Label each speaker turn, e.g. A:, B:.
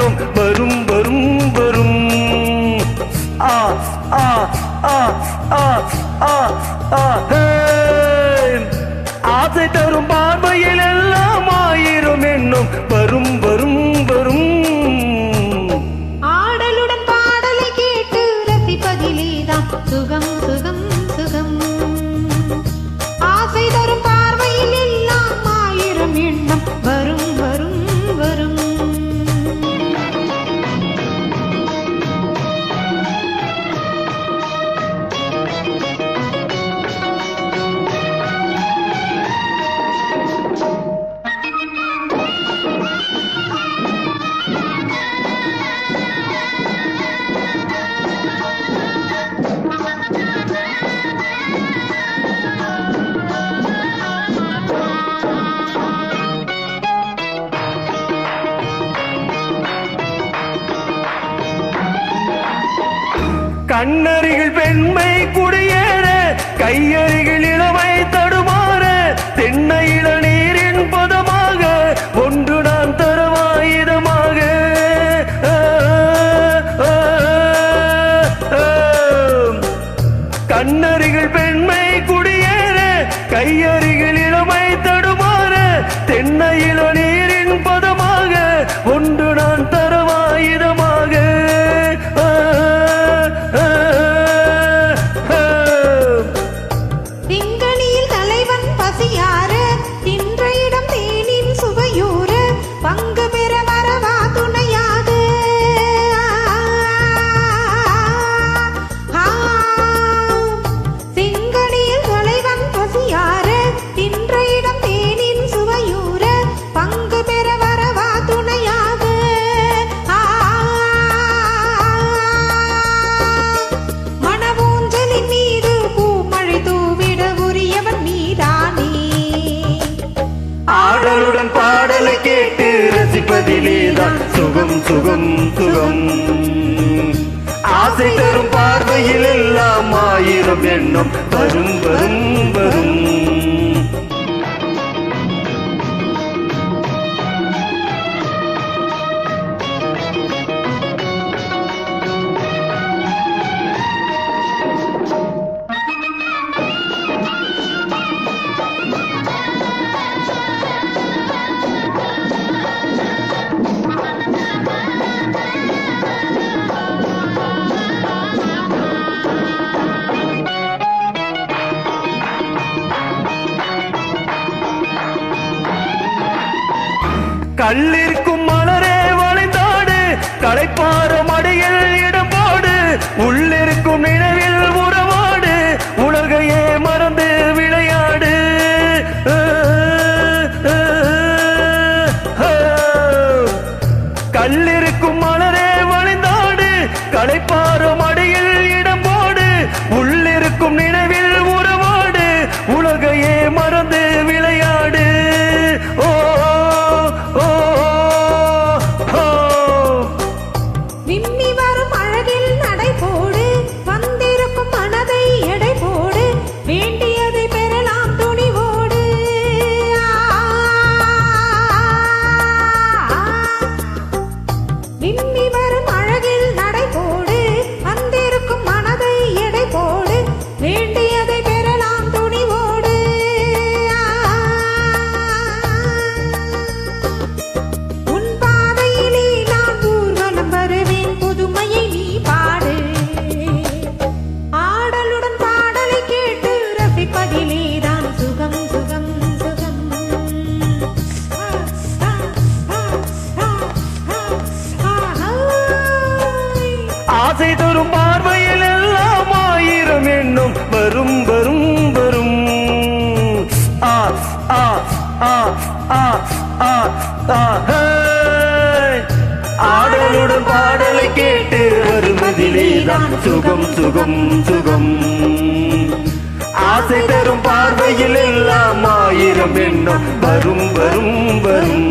A: எண்ணம் வரும் வரும் வரும். ஆ ஆ ஆ ஆ ஆ ஆ. ஆசை தரும் பார்வையில் எல்லாம் ஆயிரம் எண்ணம் வரும் வரும் வரும்.
B: ஆடலுடன் பாடலை கேட்டு ரசிப்பதிலேதான் சுகம் சுகம் சுகம். ஆசை தரும் பார்வையில் எல்லாம் ஆயிரம் எண்ணம் வரும் வரும் வரும்.
A: கண்ணருகில் பெண்மை குடியேற கையருகில் இளமை தடுமாற தென்னையில நீரின் பதமாக ஒன்று நான் தரவாயுதமாக. கண்ணருகில் பெண்மை குடியேற கையருகில் இளமை தடுமாற தென்னையில நீரின் பதமாக ஒன்று நான் தரவாயுதமாக.
B: திங்களில் தலைவன் பசியார தின்ற இடம் தேனின் சுவையூர பங்கு பெற வரவா துணையாக. திங்களில் தலைவன் பசியார தின்ற இடம் தேனின் சுவையூர பங்கு பெற வரவா துணையாக. மணவூஞ்சலின் மீது பூமழை தூவிட உரியவன் நீதானே.
A: ஆடலுடன் பாடலை கேட்டு ரசிப்பதிலேதான் சுகம் சுகம் சுகம். ஆசை தரும் பார்வையில் எல்லாம் ஆயிரம் எண்ணம் வரும் வரும் வரும். கல்லிருக்கும் மலரே வளைந்தாடு களைப்பார மடியில் இடம் போடு உள்ளிருக்கும் நினைவில் உறவாடு உலகையே மறந்து விளையாடு. கல்லிருக்கும் மலரே வளைந்தாடு களைப்பார மடியில் இடம் போடு உள்ளிருக்கும் நினைவில் உறவாடு உலகையே மறந்து விளையாடு. ஓ
B: விம்மி வரும் அழகில் நடை போடு வந்திருக்கும் மனதை எடை போடு வேண்டியதை பெறலாம் துணிவோடு. விம்மி வரும் அழகில் நடை போடு வந்திருக்கும் மனதை எடை போடு வேண்டியதை பெறலாம் துணிவோடு. உன் பாதையிலே நான் ஊர்வலம் வருவேன் புதுமையை நீ பாடு. ஆடலுடன் பாடலை கேட்டு ரசிப்பதிலேதான் சுகம் சுகம் சுகம்.
A: ஆசை தரும் பார்வையில் எல்லாம் ஆயிரம் எண்ணம் வரும் வரும் வரும். ஆ ஆ ஆ ஆ ஆ ஆ. ஆடலுடன் பாடலை கேட்டு வருவதிலேதான் சுகம் சுகம் சுகம். ஆசை தரும் பார்வையில் எல்லாம் ஆயிரம் எண்ணம் வரும் வரும் வரும்.